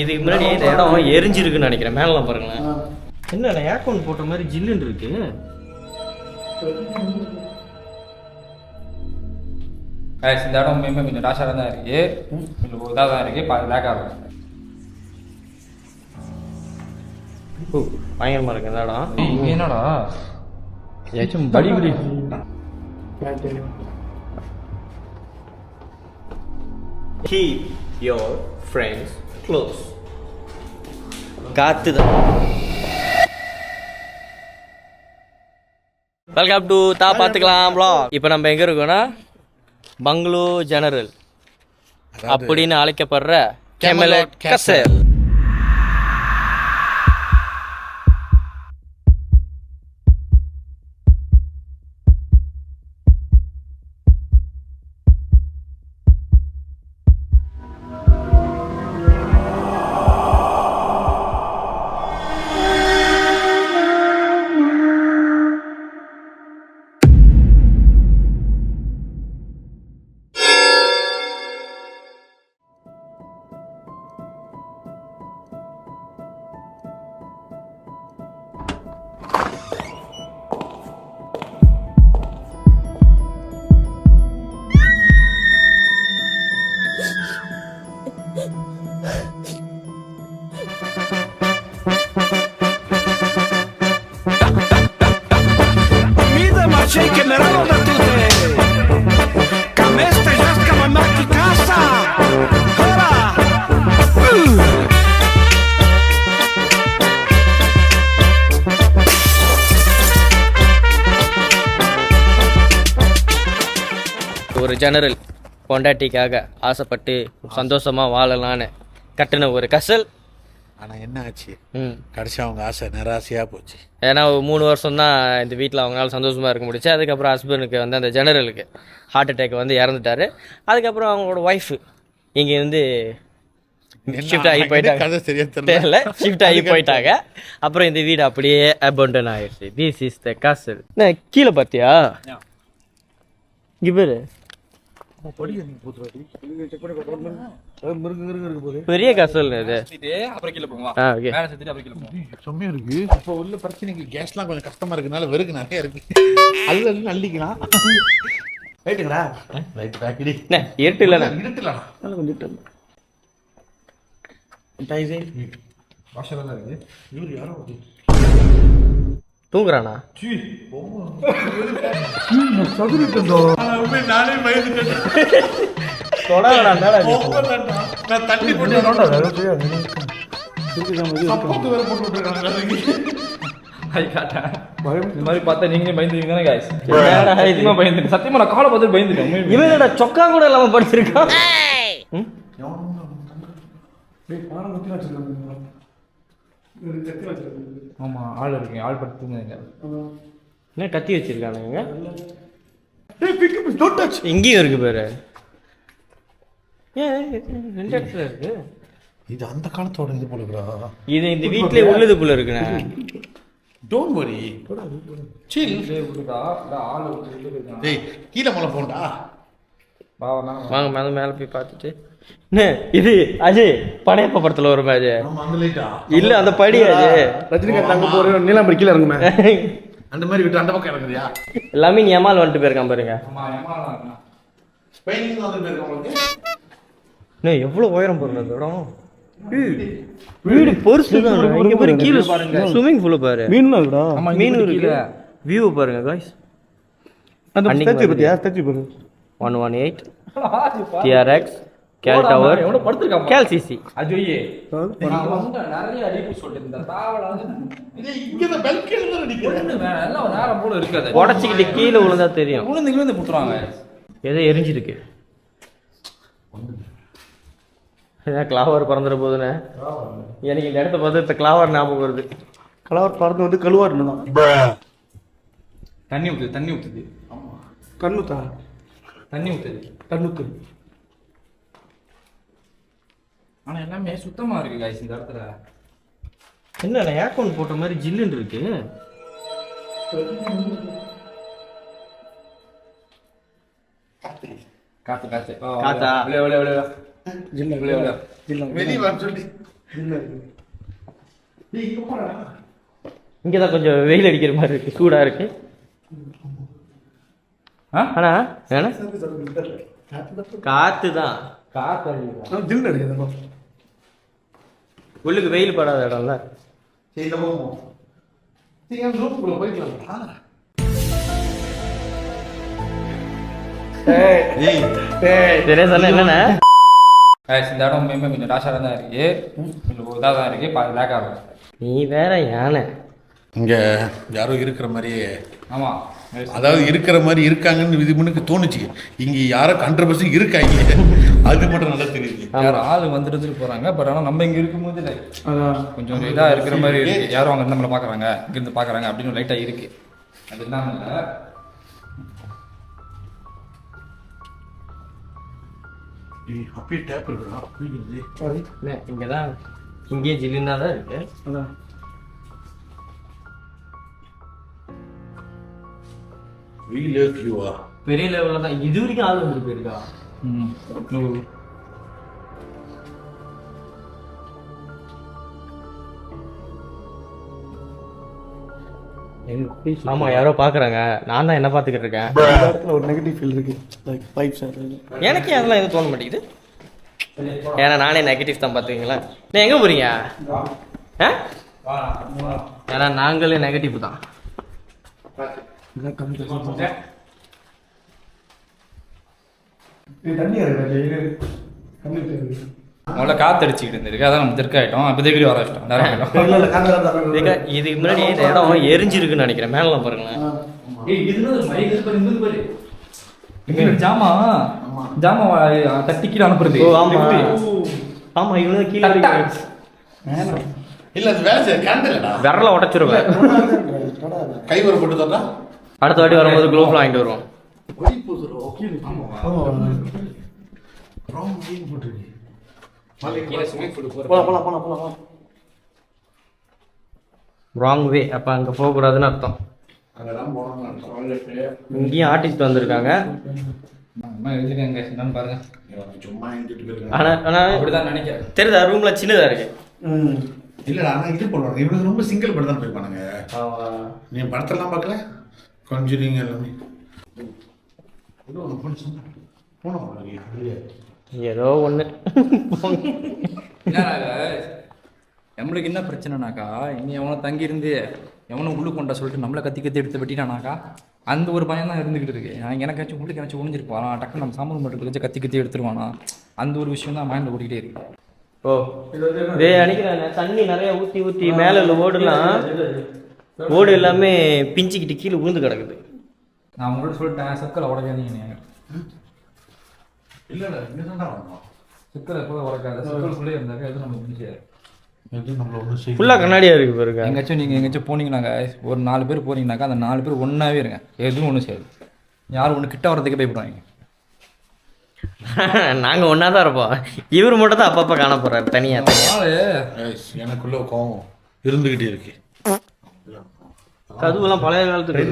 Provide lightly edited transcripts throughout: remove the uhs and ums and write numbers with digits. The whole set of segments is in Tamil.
இதுக்கு முன்னாடி இந்த இடம் எரிஞ்சிருக்குன்னு நினைக்கிறேன். மேலாம் பாருங்களேன். என்ன ஏர்கோன் போட்ட மாதிரி ஜில்லுன்னு இருக்கு. இந்த இடம் கொஞ்சம் டாஷாக தான் இருக்கு. கொஞ்சம் இதாக தான் இருக்கு. லேக்காக இருக்கும். பயங்கரமா இருக்கு இந்த இடம். என்னடா ஏச்சும் படி படி. Keep your friends close. காத்துதான். வெல்கம் டு தா பார்த்துக்கலாம் vlog. இப்போ நம்ம எங்க இருக்கோம்னா பங்களூ ஜெனரல் அப்படின்னு அழைக்கப்படுற கேமலட் கசல். ஒரு ஜெனரல் பொண்டாட்டிக்காக ஆசைப்பட்டு சந்தோஷமாக வாழலான்னு கட்டின ஒரு கசல். ஆனால் என்ன ஆச்சு, கடைசி அவங்க ஆசை நிராசையாக போச்சு. ஏன்னா 3 வருஷம் தான் இந்த வீட்டில் அவங்களால சந்தோஷமாக இருக்க முடிச்சு. அதுக்கப்புறம் ஹஸ்பண்டுக்கு வந்து அந்த ஜெனரலுக்கு ஹார்ட் அட்டாக் வந்து இறந்துட்டாரு. அதுக்கப்புறம் அவங்களோட ஒய்ஃபு இங்கேருந்து ஷிஃப்ட் ஆகி போயிட்டாங்க. தெரியல, ஷிஃப்ட் ஆகி போயிட்டாங்க. அப்புறம் இந்த வீடு அப்படியே அபண்டன் ஆகிடுச்சு. This is the ghazal. என்ன கீழே பார்த்தியா? இங்கே பேர் பெரிய கசல் இது. சொம்மையா இருக்கு. இப்போ உள்ள பிரச்சனைக்கு கேஸ்லாம் கொஞ்சம் கஷ்டமா இருக்கனால வெறுக்கு நிறைய இருக்கு. அல்ல அள்ளிக்கலாம். ரைட்டுங்களா? ரைட் பாக்கடி. இருட்டு இல்ல, இருட்டுலாம் கொஞ்சம் இருட்டு. டைசை வாஷலாம் இருக்கு. இவரு யாரோ தூங்குறானா? நானே பயந்துட்டேன். தண்ணி போட்டு பார்த்தா நீங்களே பயந்துருக்கீங்க தானே guys? பயந்துட்டேன் சத்தியமா. நான் காலை பார்த்து பயந்துட்டேன். இவனோட சொக்கா கூட இல்லாம படிச்சிருக்கான். ஆமா, ஆள் இருக்கு. ஆள் படுத்துங்க. என்ன கத்தி வச்சிருக்கானுங்க? இங்கேயும் இருக்கு பேரு. ரெண்டு இடத்துல இருக்கு. இது அந்த காலத்தோட இது போலடா. இது இந்த வீட்லயே உள்ளது போல இருக்குண்ணே. Don't worry. சில். ஆள் டேய் கீழ மலை போண்டா. வாங்க மேல மேல போய் பார்த்துட்டு. இது அஜய் படையப்ப படத்துல வருமே அஜய். இல்ல அந்த படி அஜய் ரஜினிகாந்த் அங்க போற நீலாம்பரி கீழ இறங்குமே. அந்த மாதிரி விட்டு அந்த பக்கம் இறங்குறியா? லமின் யமால் வந்துட்டு போயிருக்கான் பாருங்க. ஆமா, யமால் தான். ஸ்பெயின்ல வந்து போயிருக்கான் உங்களுக்கு. எவ்வளவு உயரம் போறது அந்த இடம். வீடு பெருசு தான். இங்க பாரு கீழ பாருங்க. ஸ்விமிங் பூல் பாரு. மீன் இருக்குடா. ஆமா, மீன் இருக்கு. வியூ பாருங்க गाइस. அந்த ஸ்டாச்சு பத்தியா? ஸ்டாச்சு பாரு. 118 TRX கேல் டவர் எவனோ படுத்துறான். கேல் சிசி அஜோயே. நான் வந்து நிறைய அடிப்பு சொல்லிட்டு இந்த தாவல இது இங்க இந்த பெல்கேல தான் அடிக்குது. எல்லாம் நேரா போல இருக்காது. உடைச்சிட்டு கீழ விழுந்தா தெரியும். விழுந்து புத்துறாங்க. ஏதோ எரிஞ்சிருக்கு. கிளாவர் பறந்துற போதுனே. எனக்கு இந்த இடத்த பார்த்து இந்த கிளாவர் ஞாபகம் வருது. கிளாவர் பறந்து வந்து கழுவாருன்னு தான். தண்ணி ஊத்துது. ஆமா, கண்ணுத்தா தண்ணி ஊத்துது. ஆனா எல்லாமே சுத்தமா இருக்கு गाइस இந்த இடத்துல. என்ன ஏர்கோன் போட்ட மாதிரி ஜில்லுன்னு இருக்கு. காத்து காத்தா வெளிய வெளிய வெளிய ஜில்ல வெளிய வெளிய வெளிய வர சொல்லி இங்கே தான் கொஞ்சம் வெயில் அடிக்கிற மாதிரி இருக்கு, சூடா இருக்கு. ஆனா ஏன்னா காத்து தான், உள்ளுக்கு வெயில் படாத இடம்ல. என்னன்னா இந்த இடம் மேம்பே கொஞ்சம் டாஷாக தான் இருக்கு, கொஞ்சம் இதாக தான் இருக்கு, லேக்காக இருக்கும். நீ வேற யானை. இங்க யாரோ இருக்கிற மாதிரியே. ஆமாம், அதாவது இருக்கிற மாதிரி இருக்காங்கன்னு விதிமுனுக்கு தோணுச்சு. இங்க யாரோ 100% இருக்காங்க, அது மட்டும் நல்லா தெரியுது. யாரும் ஆள் வந்துட்டு போறாங்க, பட் ஆனால் நம்ம இங்கே இருக்கும்போது கொஞ்சம் ஒரு இதாக இருக்கிற மாதிரி இருக்கு. யாரும் அங்கே நம்மளை பார்க்குறாங்க, இங்கேருந்து பார்க்குறாங்க அப்படின்னு லைட்டாக இருக்கு. அது இல்லாமல் இல்லை. அப்படியே டேப் இருக்குடா. இங்கதான் இங்கே ஜில்லுன்னா தான் இருக்கு. வீலா பெரிய லெவலில் தான் இது வரைக்கும் ஆள் வந்துட்டு போயிருக்கா. ஆமா, யாரோ பாக்குறாங்க. நான் தான் என்ன பாத்துக்கிட்டு இருக்கேன். ஒரு நெகட்டிவ் ஃபீல் இருக்கு, லைக் வைப்ஸ். எனக்கு அதெல்லாம் எதுவும் தோண மாட்டேங்குது. ஏன்னா நானே நெகட்டிவ் தான் பார்த்துக்கீங்களா. நீ எங்கே போகிறீங்க? ஏன்னா நாங்களே நெகட்டிவ் தான். முதல்ல காத்தடிச்சுக்கிட்டு இருந்திருக்கு, அதான் நம்ம திருக்காயிட்டோம். அப்போ திருக்கி வர வச்சிட்டோம், நேரம் ஆகிட்டோம். இதுக்கு முன்னாடி இந்த இடம் எரிஞ்சிருக்குன்னு நினைக்கிறேன். மேலாம் பாருங்களேன். ஜாமா தட்டி கீழே அனுப்புறது. ஆமா ஆமா, இவனு கீழே இல்ல, அது வேலை செய்ய கேண்டலடா. விரல உடைச்சிருவேன். கை வர போட்டு தரடா. அடுத்த வாட்டி வரும்போது க்ளோவ்ஸ் வாங்கிட்டு வருவோம். ராங் வே. அப்ப அங்க போக கூடாதுன்னு அர்த்தம். இங்கேயும் ஆர்டிஸ்ட் வந்திருக்காங்க. தெரியுதா, ரூம்ல சின்னதா இருக்கு. இல்லடா, ஆனா இது போடுவாங்க. இவனுக்கு ரொம்ப சிங்கிள் படம் தான் போயிருப்பானுங்க. நீ படத்தெல்லாம் பார்க்கல, கொஞ்சம் எல்லாமே ஏதோ ஒண்ணு. நம்மளுக்கு என்ன பிரச்சனைனாக்கா, இனி எவனோ தங்கியிருந்து எவனோ உள்ளுக்கு கொண்டா சொல்லிட்டு நம்மளை கத்தி கத்தி எடுத்து வெட்டிட்டானாக்கா, அந்த ஒரு பயம் தான் இருந்துகிட்டு இருக்கு. எனக்காச்சும் உள்ளுக்கு ஏதாச்சும் ஒழிஞ்சிருப்பானா, டக்குன்னு நம்ம சாம்பல் மட்டும் வச்சு கத்தி கத்தி எடுத்துருவானா, அந்த ஒரு விஷயம் தான் மைண்டில் ஓடிக்கிட்டே இருக்கு. ஓ இதே அடிக்கிறாங்க. தண்ணி நிறைய ஊற்றி ஊற்றி மேலே உள்ள ஓடு எல்லாமே பிஞ்சிக்கிட்டு கீழே விழுந்து கிடக்குது. நான் உங்கள்கிட்ட சொல்லிட்டேன், செக்கலை உடக்காதீங்க. இல்லடா, இங்க தான்டா வரணும். செக்கலை கூட உடக்காத, செக்கலுக்குள்ளே இருந்தாக்கா எதுவும் நம்ம முடியாது. ஃபுல்லாக கண்ணாடியாக இருக்குது பாருங்க. எங்கேயாச்சும் நீங்கள் எங்கேயாச்சும் போனீங்கன்னாக்கா, ஒரு 4 பேர் போனீங்கன்னாக்கா, அந்த 4 பேர் ஒன்றாவே இருங்க, எதுவும் ஒன்றும் செய்யாது. யாரும் ஒன்று கிட்ட வரதுக்கு பயப்படுவாங்க. நாங்கள் ஒன்றா தான் இருப்போம். இவர் மட்டும் தான் அப்பப்போ காண போகிறாரு தனியாக தனியாக. எனக்குள்ள கோவம் இருந்துகிட்டே இருக்கு. கதுவெல்லாம் பழைய காலத்துக்கு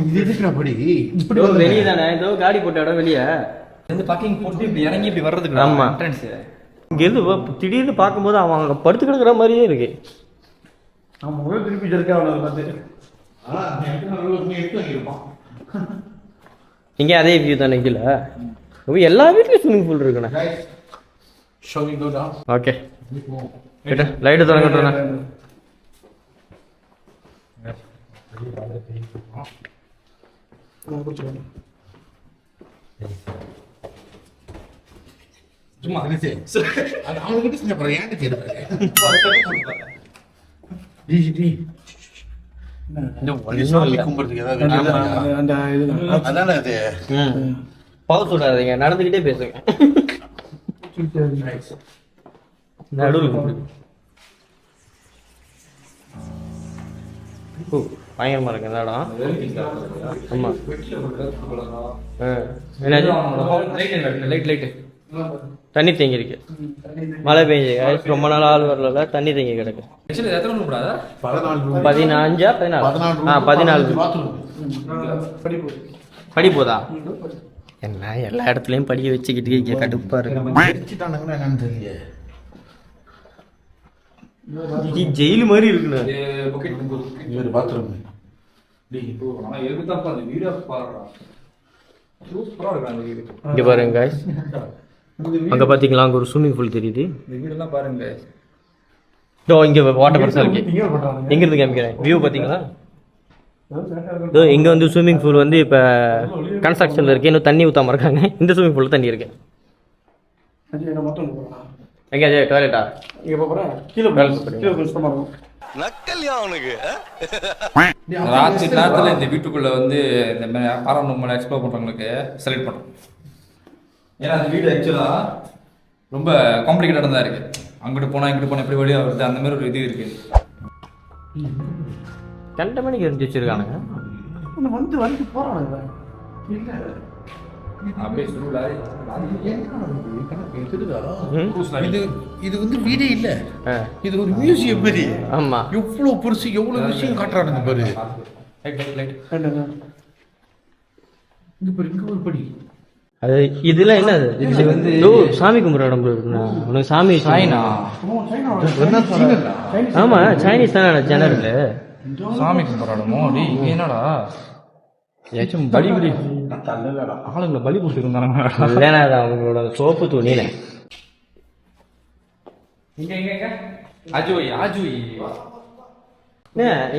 இது எதுக்குடா படி இப்படி வெளியே தானே ஏதோ காடி போட்ட இடம் வெளியே வந்து பார்க்கிங் போட்டு இப்படி இறங்கி இப்படி வர்றதுக்கு. ஆமாம், இங்கேருந்து திடீர்னு பார்க்கும்போது அவன் அங்கே படுத்து கிடக்குற மாதிரியே இருக்கு. அவன் முகம் திருப்பி இருக்கா அவனை பார்த்து. இங்கே அதே வியூ தானே கீழே. எல்லா வீட்லையும் ஸ்விம்மிங் பூல் இருக்குண்ணே. ஓகே, லைட்டு தொடங்கட்டுண்ணே. சும்மா அவனுக்கிட்ட செஞ்ச அப்புறம் ஏன்ட்டு தெரியாது. பவர் சொல்லாதீங்க, நடந்துக்கிட்டே பேசுங்க. நடுவில் பயங்கரமா இருக்கு இந்த இடம். ஆமா, தண்ணி தேங்கி இருக்கு. மழை பெஞ்சு ரொம்ப நாள் ஆள் வரல, தண்ணி தேங்கி கிடக்கு. 14 படி போதா? என்ன எல்லா இடத்துலயும் படிக்க வச்சுக்கிட்டு கடுப்பா இருக்கு. ஜெயில் மாதிரி இருக்குண்ணே. இவர் பாத்ரூம் இங்க பாருங்க guys. அங்க பாத்தீங்களா அங்க ஒரு ஸ்விம்மிங் பூல் தெரியுது. இந்த வீடெல்லாம் பாருங்க. இதோ இங்க வாட்டர் பெருசா இருக்கு. எங்க இருந்து காமிக்கிறேன் வியூ பாத்தீங்களா? இதோ இங்க வந்து ஸ்விம்மிங் பூல் வந்து இப்ப கன்ஸ்ட்ரக்ஷன்ல இருக்கு. இன்னும் தண்ணி ஊத்தாம இருக்காங்க. இந்த ஸ்விம்மிங் பூல்ல தண்ணி இருக்கு. எங்க அஜய் டாய்லெட்டா? இங்க போறேன் கீழ கஷ்டமா இருக்கும். நக்கல்யா அவனுக்கு. ராத்திரி நேரத்தில் இந்த வீட்டுக்குள்ள வந்து இந்த மாதிரி பாராநார்மல் எக்ஸ்ப்ளோர் பண்றவங்களுக்கு செலக்ட் பண்ணுறோம். ஏன்னா அந்த வீடு ஆக்சுவலா ரொம்ப காம்ப்ளிகேட்டடாக தான் இருக்கு. அங்கிட்டு போனா இங்கிட்டு போனா எப்படி வழியா வருது அந்த மாதிரி ஒரு இது இருக்கு. 2 மணிக்கு இருந்து வச்சிருக்கானுங்க. வந்து வரைக்கும் போறானுங்க. இல்ல அப்படியே சுருளா இது இது வந்து வீடே இல்ல, இது ஒரு மியூசியம் மாதிரி. ஆமா எவ்வளவு பெருசு, எவ்வளவு விஷயம் காட்டுறானுங்க பாரு. இங்க பாரு, இங்க ஒரு படி. அது இதெல்லாம் என்னது? இது வந்து சாமி கும்பிட்ற இடம் இருக்குண்ணா. உனக்கு சாமி சாய்னா ஆமா சைனீஸ் தானே ஜெனரல். சாமி கும்பிட்றாடமோ டேய் இங்க என்னடா ஏச்சும் பலி பலி ஆளுங்களை பலி கொடுத்துருந்தாங்க. இல்லைன்னா அது அவங்களோட சோப்பு துணியில.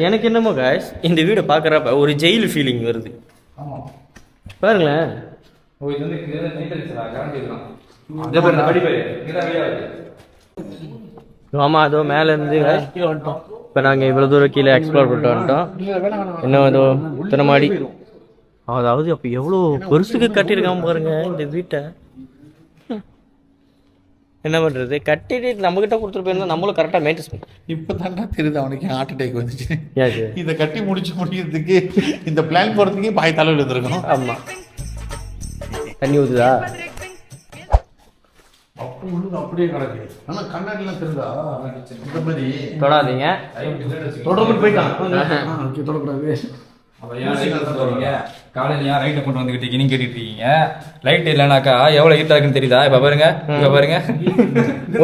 எனக்கு என்னமோ காய்ஸ் இந்த வீடை பார்க்குறப்ப ஒரு ஜெயில் ஃபீலிங் வருது. பாருங்களேன். ஆமா அதோ மேல இருந்து இப்போ நாங்கள் இவ்வளோ தூரம் கீழே எக்ஸ்ப்ளோர் பண்ணிட்டு வந்துட்டோம். இன்னும் அதோ இத்தனை மாடி. அதாவது அப்போ எவ்வளோ பெருசுக்கு கட்டியிருக்காம பாருங்க இந்த வீட்டை. என்ன பண்ணுறது, கட்டிட்டு நம்மகிட்ட கொடுத்துட்டு போயிருந்தா நம்மளும் கரெக்டாக மெயின்டைன் பண்ணி. இப்போ தாண்டா தெரியுது அவனுக்கு ஹார்ட் அட்டாக் வந்துச்சு. ஏன் இதை கட்டி முடிக்கிறதுக்கு இந்த பிளான் போகிறதுக்கே பாய் தலைவில் இருந்திருக்கணும். ஆமாம் தண்ணி ஊற்றுதா அப்போ உள்ளது அப்படியே கிடக்கு. ஆனால் கண்ணாடிலாம் தெரியுதா இந்த மாதிரி தொடாதீங்க. தொடர்ந்து போயிட்டான். ஓகே தொடக்கூடாது. காலையில ஏன் லைட்டை கொண்டு வந்துகிட்டு இருக்கீங்கன்னு கேட்டுட்டு இருக்கீங்க. லைட் இல்லைனாக்கா எவ்வளவு ஹீட்டா இருக்குன்னு தெரியுதா? இப்ப பாருங்க, இங்க பாருங்க.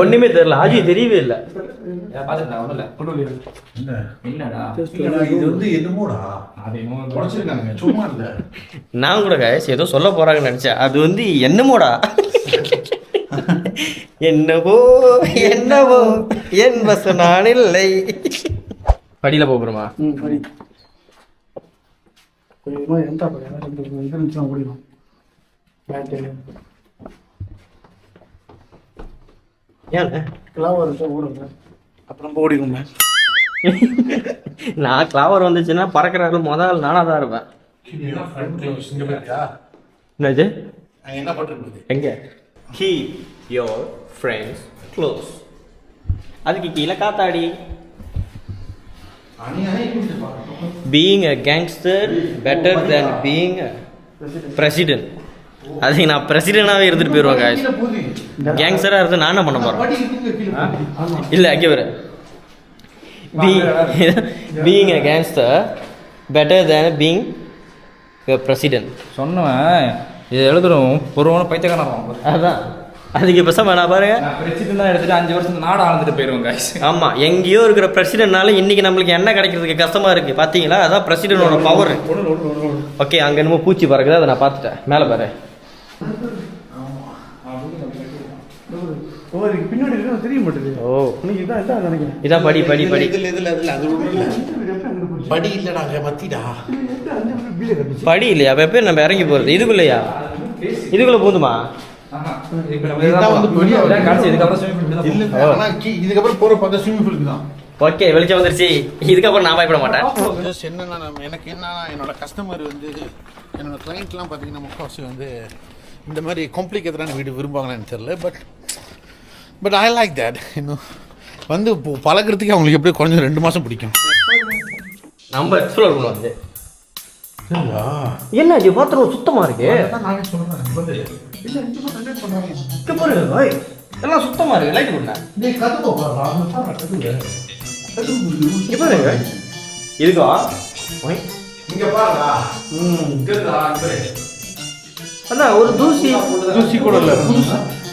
ஒண்ணுமே தெரியல. ஆஜி தெரியவே இல்லை. என்னடா இது வந்து என்னமோடா உடைச்சிருக்காங்க, சும்மா இல்ல. நான் கூட guys ஏதோ சொல்ல போறாங்கன்னு நினைச்சேன். அது வந்து என்னமோடா. என்னவோ என்னவோ என் வச நான் இல்லை. படியில போகிறோமா? படி கொஞ்சமா எந்த இது இருந்துச்சுன்னா ஓடிடும். பேட்டு ஏன் கிளாவர் இருந்தா ஓடுங்க, அப்புறம் ஓடிடுங்க. நான் கிளாவர் வந்துச்சுன்னா பறக்கிறாரு முதல் நானாக தான் இருப்பேன். என்னது என்ன பண்றது? எங்க keep your friends close. அதுக்கு கீழே காத்தாடி. being a gangster better than being a president. அதுக்கு நான் பிரசிடென்டாகவே இருந்துட்டு போயிடுவேன் guys. கேங்ஸ்டராக இருந்து நான் என்ன பண்ண போகிறேன்? இல்லை அங்கே வர being a gangster better than being a president. சொன்னவன் இதை எழுதுறோம் பொருவான பைத்தியக்காரன். அதான் அதுக்கு பேசாம நான் பாருங்க பிரசிடென்ட் எடுத்துட்டு 5 வருஷம் நாடு ஆழ்ந்துட்டு போயிருவோம் guys. ஆமா எங்கேயோ இருக்கிற பிரசிடென்ட்னால இன்னைக்கு நம்மளுக்கு என்ன கிடைக்கிறதுக்கு கஷ்டமா இருக்கு பாத்தீங்களா? அதான் பிரசிடென்டோட பவர். ஓகே அங்க என்னமோ பூச்சி பறக்குது, அதை நான் பார்த்துட்டேன். மேலே பாரு. ஓ இதுக்கு பின்னாடி இருக்கு தெரிய மாட்டேங்குது. ஓ உனக்கு இதான் நினைக்கிறேன். இதான் படி படி படி இதுல அது ஒண்ணும் இல்ல. படி இல்லடா, மத்திடா. படி இல்லையா? அப்ப எப்ப நம்ம இறங்கி போறது? இதுக்குள்ளயா? இதுக்குள்ள போதுமா? இதுக்கப்புறம் போற பார்த்தா ஸ்விமிங் பூலுக்கு தான். ஓகே வெளிச்சம் வந்துருச்சு. இதுக்கப்புறம் நான் பயப்பட மாட்டேன். என்னன்னா எனக்கு என்னன்னா என்னோட கஸ்டமர் வந்து என்னோட கிளைண்ட்லாம் பார்த்தீங்கன்னா முக்கால்வாசி வந்து இந்த மாதிரி காம்ப்ளிகேட்டடான வீடு விரும்புவாங்கன்னு தெரியல. But I like that. இன்னும் வந்து பழக்கிறதுக்கு அவங்களுக்கு எப்படியும் குறைஞ்ச 2 மாதம் பிடிக்கும். நம்ம எக்ஸ்ப்ளோர் பண்ணுவோம். என்ன இது பாத்திரம் சுத்தமா இருக்கு? எல்லாம் சுத்தமா இருக்கு. லைட் போடுங்க. இதுக்கா இங்க பாருடா. அதான் ஒரு தூசி கூட இல்ல.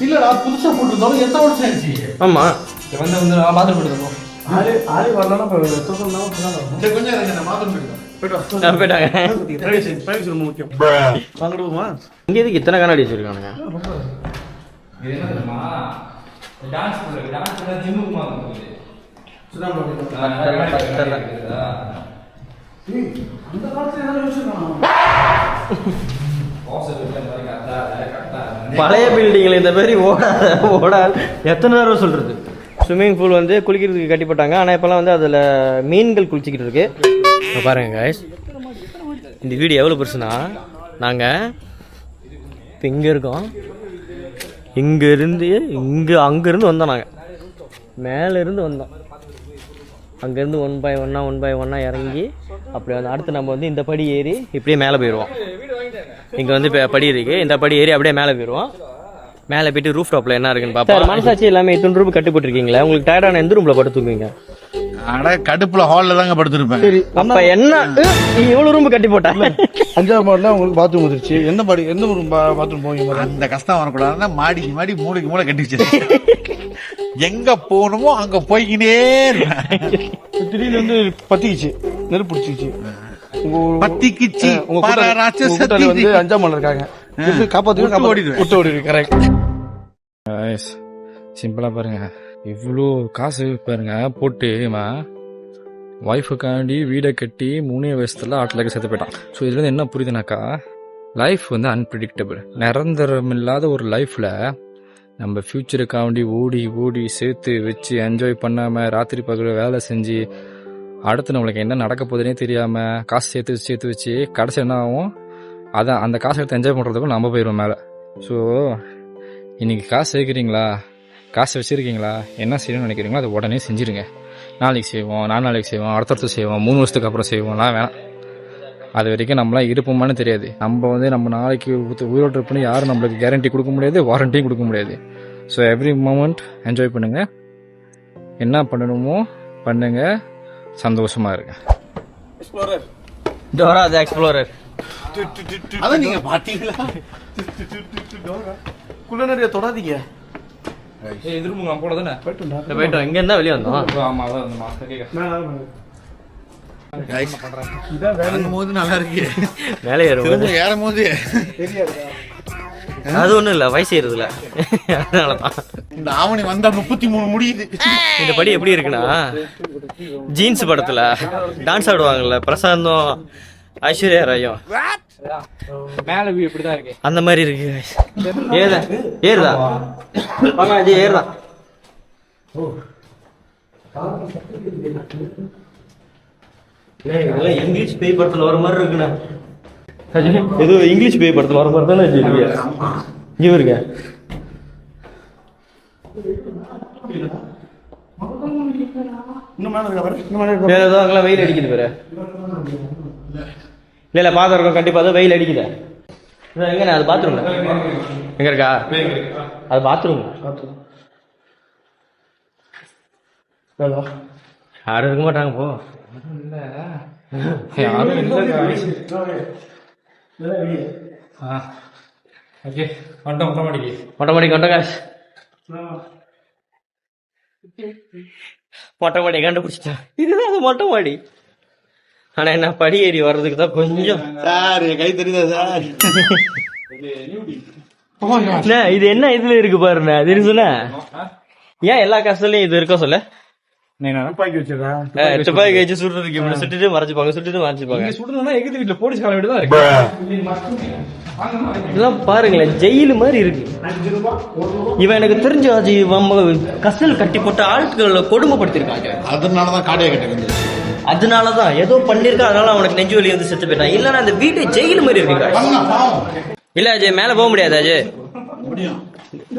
இல்லடா புதுசா போட்டுருந்தாலும் எத்தனை வருஷம் ஆயிடுச்சு. ஆமா வந்து பாத்ரூம் போட்டுருக்கோம். ஆளே வரலன்னா தூக்கம் சரி கொஞ்சம் இருங்க, நான் bathroom போயிட்டு வரேன். போயிட்டாங்க. பிரைவேசி ரொம்ப முக்கியம். வாங்கிட்டு போமா? இங்கே எதுக்கு இத்தனை கண்ணாடி வச்சிருக்கானுங்க? இது என்ன தெரியுமா? டான்ஸ் பண்ணுறது, டான்ஸ் பண்ண ஜிம்முக்கு மாதிரி அந்த காலத்துல என்ன யோசிச்சிருக்கான்? பழைய பில்டிங்கில் இந்த மாதிரி ஓடாது எத்தனை தடவை சொல்கிறது. ஸ்விம்மிங் பூல் வந்து குளிக்கிறதுக்கு கட்டி போட்டாங்க. ஆனால் இப்போலாம் வந்து அதில் மீன்கள் குளிச்சிக்கிட்டு இருக்கு. பாருங்க guys, இந்த வீடு எவ்வளோ பெருசுனா, நாங்கள் இப்போ இங்கே இருக்கோம். அங்கேருந்து வந்தோம். நாங்கள் மேலேருந்து வந்தோம். அங்கேருந்து 1 by 1 இறங்கி அப்படி வந்து அடுத்து நம்ம வந்து இந்த படி ஏறி இப்படியே மேலே போயிடுவோம். இங்கே வந்து இப்போ படி இருக்குது, இந்த படி ஏறி அப்படியே மேலே போயிடுவோம். மேலே போயிட்டு ரூஃப் டாப்பில் என்ன இருக்குன்னு பார்ப்போம். மனசாட்சி எல்லாமே 800 ரூபாய் கட்டி போட்டிருக்கீங்களா? உங்களுக்கு டயர்டான எந்த ரூமில் படுத்துக்குவீங்க? அட கடுப்புல ஹால்ல தாங்க படுத்திருப்பேன். சரி, அப்ப என்ன நீ எவ்வளவு ரூம் கட்டி போட்டாங்க? 5ஆவது மாடில உங்களுக்கு பாத்ரூம் வந்துருச்சு. எந்த ஒரு பாத்ரூம் போவீங்க? அந்த கஷ்டம் வரக்கூடாதுன்னா மாடிக்கு மாடி மூளைக்கு மூளை கட்டி வச்சு எங்க போகணுமோ அங்க போய்கினே திடீர்னு வந்து பத்திக்கிச்சு, நெருப்பு பிடிச்சிக்கிச்சு. பத்திக்கிச்சு உங்க கூட்டாளி வந்து 5ஆம் மாடில இருக்காங்க. காப்பாத்து. கரெக்ட். சிம்பிளா பாருங்க, இவ்வளோ காசு பாருங்க போட்டு ஒய்ஃபுக்காண்டி வீடை கட்டி 3 வருஷத்துல 8 லட்சம் சேர்த்து போயிட்டான். ஸோ இதுல என்ன புரியுதுனாக்கா, லைஃப் வந்து அன்பிரிடிக்டபிள். நிரந்தரம் இல்லாத ஒரு லைஃப்ல நம்ம ஃபியூச்சருக்காண்டி ஓடி சேர்த்து வச்சு என்ஜாய் பண்ணாம ராத்திரி பகல் வேலை செஞ்சு அடுத்து நம்மளுக்கு என்ன நடக்க போகுதுன்னே தெரியாம காசு சேர்த்து வச்சு கடைசி என்ன ஆகும், அதான் அந்த காசை எடுத்து என்ஜாய் பண்றதுக்கும் நம்ம போயிடுவோம் மேலே. ஸோ இன்னைக்கு காசு சேர்க்குறீங்களா, காசு வச்சுருக்கீங்களா, என்ன செய்யணும்னு நினைக்கிறீங்களோ அதை உடனே செஞ்சுருங்க. நாளைக்கு செய்வோம், நாளைக்கு செய்வோம், அடுத்தடுத்து செய்வோம், 3 வருஷத்துக்கு அப்புறம் செய்வோம்லாம் வேணாம். அது வரைக்கும் நம்மளாம் இருப்போமான்னு தெரியாது. நம்ம வந்து நம்ம நாளைக்கு உயிரோடு இருப்போம்னு யாரும் நம்மளுக்கு கேரண்டி கொடுக்க முடியாது, வாரண்டியும் கொடுக்க முடியாது. ஸோ எவ்ரி மொமெண்ட் என்ஜாய் பண்ணுங்க, என்ன பண்ணணுமோ பண்ணுங்க, சந்தோஷமா இருங்க. டோரா தி எக்ஸ்ப்ளோரர். அதான் நீங்க பாத்தீங்களா? குள்ள நிறைய தொடாதீங்க. எதிர்ப்பு போல தானே போயிட்டோம். இங்க இருந்தா வெளியே வந்தோம். ஆமா அதான் போது நல்லா இருக்கு. மேலே ஏறும் ஏறும் போது அது ஒண்ணும் இல்ல, வயசு ஏறுதுல, அதனாலதான். இந்த ஆவணி வந்தா 33 முடியுது. இந்த படி எப்படி இருக்குன்னா, ஜீன்ஸ் படத்துல டான்ஸ் ஆடுவாங்கல்ல பிரசாந்தும் ஐஸ்வர்யா ராயும், மேல வியூ இப்படிதான் இருக்கு, அந்த மாதிரி இருக்கு. ஏறுதா வாங்க அஜி, ஏறுதா. இங்கிலீஷ் பேய் படத்துல வர மாதிரி இருக்குண்ணா. ஏதோ இங்கிலீஷ் பேய் படத்துல வர மாதிரி தானே இங்க இருக்க. ஏதோ அங்கெல்லாம் வெயில் அடிக்குது பேரு. இல்ல பாத்திரம் இருக்கும் கண்டிப்பா, அது வெயில் அடிக்குது. எங்க அது பாத்ரூம் எங்க இருக்கா? அது பாத்ரூம் யாரும் இருக்க மாட்டாங்க. போ மொட்டை மாடி கண்டுபிடிச்சிட்டேன். இதுதான் அது மொட்டை மாடி. ஆனா என்ன படி ஏறி வர்றதுக்கு தான் கொஞ்சம் சார் கை தெரியுதா சார்? இது என்ன இதுல இருக்கு பாருண்ணா, அது சொன்ன ஏன் எல்லா கஷ்டத்துலயும் இது இருக்க சொல்ல. துப்பாக்கி வச்சிருக்கேன், துப்பாக்கி வச்சு சுடுறதுக்கு இப்படி சுட்டுட்டு மறைச்சுப்பாங்க. சுடுறதுனா எங்க வீட்டுல போலீஸ் கால வீடு தான் இருக்கு. இதெல்லாம் பாருங்களேன், ஜெயிலு மாதிரி இருக்கு. இவன் எனக்கு தெரிஞ்ச கசல் கட்டி போட்ட ஆட்களை கொடுமைப்படுத்திருக்காங்க. அதனாலதான் காடையை கட்டி வந்து, அதனாலதான் ஏதோ பண்ணிருக்கா, அதனால அவனுக்கு நெஞ்சு வலி வந்து செத்து போயிட்டான். இல்லன்னா அந்த வீட்டு ஜெயிலு மாதிரி இருக்கு. இல்ல அஜய் மேல போக முடியாது, அஜய்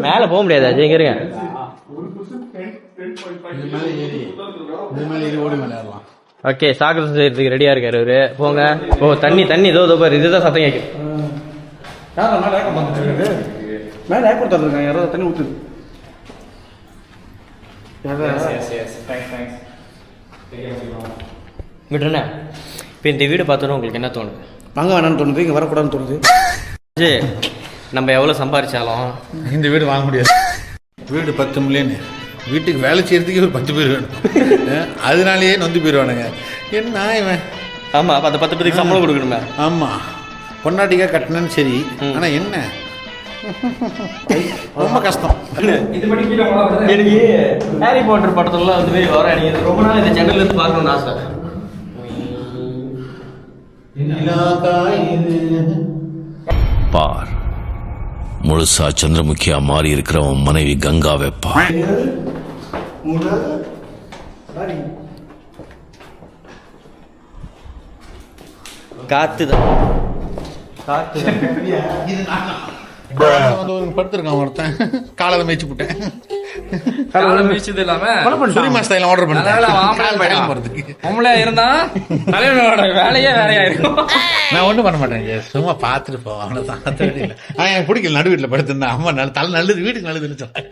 மேல போக முடியாது. அஜய் இங்க இருங்க. ஓகே, சாகசம் செய்யறதுக்கு ரெடியா இருக்காரு அவரு. போங்க. ஓ தண்ணி இதோ பாரு, இதுதான் சத்தம் கேட்கும். மேல ஏர்போர்ட் இருக்காங்க, யாராவது தண்ணி ஊத்துது. விட்டுறேன். இப்போ இந்த வீடு பார்த்தோன்னா உங்களுக்கு என்ன தோணுது? வாங்க வேணான்னு தோணுது, இங்கே வரக்கூடாதுன்னு தோணுது. நம்ம எவ்வளோ சம்பாரிச்சாலும் இந்த வீடு வாங்க முடியாது. வீடு 10 மில்லியன், வீட்டுக்கு வேலை செய்யறதுக்கே ஒரு 10 பேர் வேணும். அதனாலேயே நொந்து போயிடுவானுங்க. என்ன இவன்? ஆமா அப்ப அந்த 10 பேருக்கு சம்பளம் கொடுக்கணுமே. ஆமாம், பொண்டாட்டிக்காக கட்டினேன்னு சரி, ஆனால் என்ன ரொம்ப கஷ்டம். எனக்கு ஹாரி பாட்டர் படத்துலலாம் வந்து வர எனக்கு ரொம்ப நாள் இந்த சேனல்ல இருந்து பார்க்கணும்னு ஆசை. பார், முழுசா சந்திரமுகியா மாறி இருக்கிறவன் மனைவி கங்காவை பார். காத்துதான் படுத்திருக்கான் ஒருத்தன், காலை மேய்ச்சி விட்டேன். மிச்சது இல்லாம சுரிமா ஸ்டைல் ஆர்டர் பண்ணேன் போறதுக்கு. அவங்களே இருந்தா தலைவனோட வேலையே வேறையா இருக்கும். நான் ஒன்றும் பண்ண மாட்டேன், சும்மா பார்த்துட்டு போவோம், அவ்வளோதான். எனக்கு பிடிக்கல நடு வீட்டில் படுத்திருந்தேன். அம்மா தலை நல்லது, வீட்டுக்கு நல்லதுன்னு சொன்னேன்.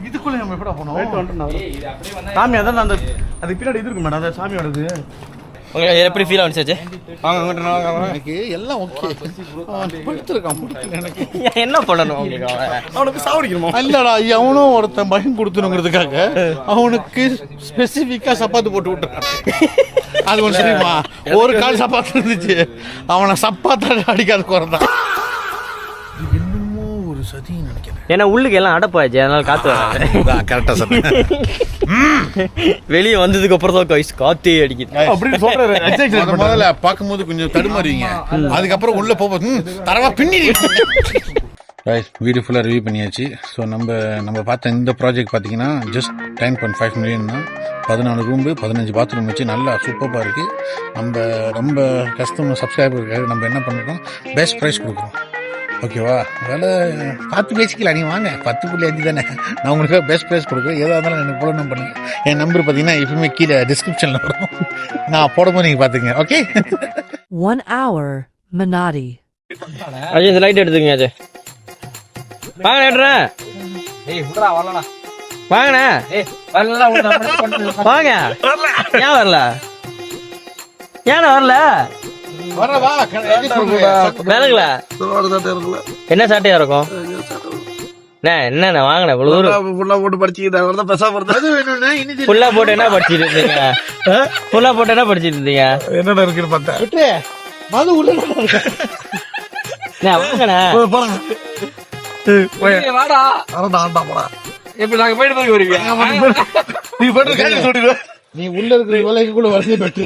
இதுக்குள்ள நம்ம எப்படா போனோம்? சாமி அதான் அந்த அதுக்கு பின்னாடி இது இருக்கு மேடம், அந்த சாமியோடது. உங்களுக்கு எப்படி ஃபீல் ஆனிச்சு? எனக்கு எல்லாம் ஓகே. படுத்திருக்கான், பிடிக்கல எனக்கு. என்ன பண்ணணும் உங்களுக்கு? அவனுக்கு சாவடிக்கணுமா? இல்லடா, எவனும் ஒருத்தன் பயம் கொடுத்துணுங்கிறதுக்காக அவனுக்கு ஸ்பெசிஃபிக்கா சப்பாத்து போட்டு விட்டுறான். அது ஒன்று தெரியுமா? ஒரு கால் சப்பாத்து இருந்துச்சு, அவனை சப்பாத்தால அடிக்காத குறைந்தான். என்னமோ ஒரு சதி நினைக்கிறேன். ஏன்னா உள்ளுக்கு எல்லாம் அடப்பாச்சு, அதனால காத்து வராது. கரெக்டா சொன்னேன். வெளியே வந்ததுக்கு அப்புறம் தான் கைஸ் காத்தே அடிக்குது. அப்படி சொல்றாரு. முதல்ல பார்க்கும்போது கொஞ்சம் தடுமாறுவீங்க, அதுக்கப்புறம் உள்ள போகும்போது தரவா பின்னி. வீடியோ ஃபுல்லாக ரிவ்யூ பண்ணியாச்சு. ஸோ நம்ம பார்த்த இந்த ப்ராஜெக்ட் பார்த்தீங்கன்னா ஜஸ்ட் 10.5 மில்லியன் தான். 14 ரூம்பு, 15 பாத்ரூம் வச்சு நல்லா சூப்பராக இருக்குது. ரொம்ப கஸ்டமர் சப்ஸ்கிரைபருக்காக நம்ம என்ன பண்ணுறோம், பெஸ்ட் ப்ரைஸ் கொடுக்குறோம். ஓகேவா? அதனால் பார்த்து பேசிக்கலாம், நீ வாங்க. 10.5 தானே, நான் உங்களுக்கு பெஸ்ட் ப்ரைஸ் கொடுக்குறேன். எதாக இருந்தாலும் எனக்கு போல பண்ணுங்க. என் நம்பர் பார்த்தீங்கன்னா எப்பவுமே கீழே டிஸ்கிரிப்ஷனில் வரும், நான் போடும்போது நீங்கள் பார்த்துங்க. ஓகே. 1 hour, Manati. அஜய் இந்த லைட் எடுத்துங்க அஜய். வாங்க ஏட்றா. ஏய் உடறா வரலடா. வாங்கண்ணே. ஏய் வரலடா வாங்க. ஏன் வரல? ஏன் வரல? வரவா வேலைங்களா? என்ன சாட்டையா இருக்கும்? என்ன வாங்கின இவ்வளவு தூரம் ஃபுல்லா போட்டு படிச்சுக்கிட்டு பெருசா போறது. ஃபுல்லா போட்டு என்ன படிச்சிட்டு இருந்தீங்க? ஃபுல்லா போட்டு என்ன படிச்சிட்டு இருந்தீங்க? என்னடா இருக்குன்னு பார்த்தேன். மது உள்ள வாங்கண்ணே. வாடா. ஆண்டா போடா. இப்ப நாங்க போயிட்டு வருவீங்க. நீ போட்டு நீ உள்ள இருக்கிற வேலைக்கு கூட வசதி பெற்று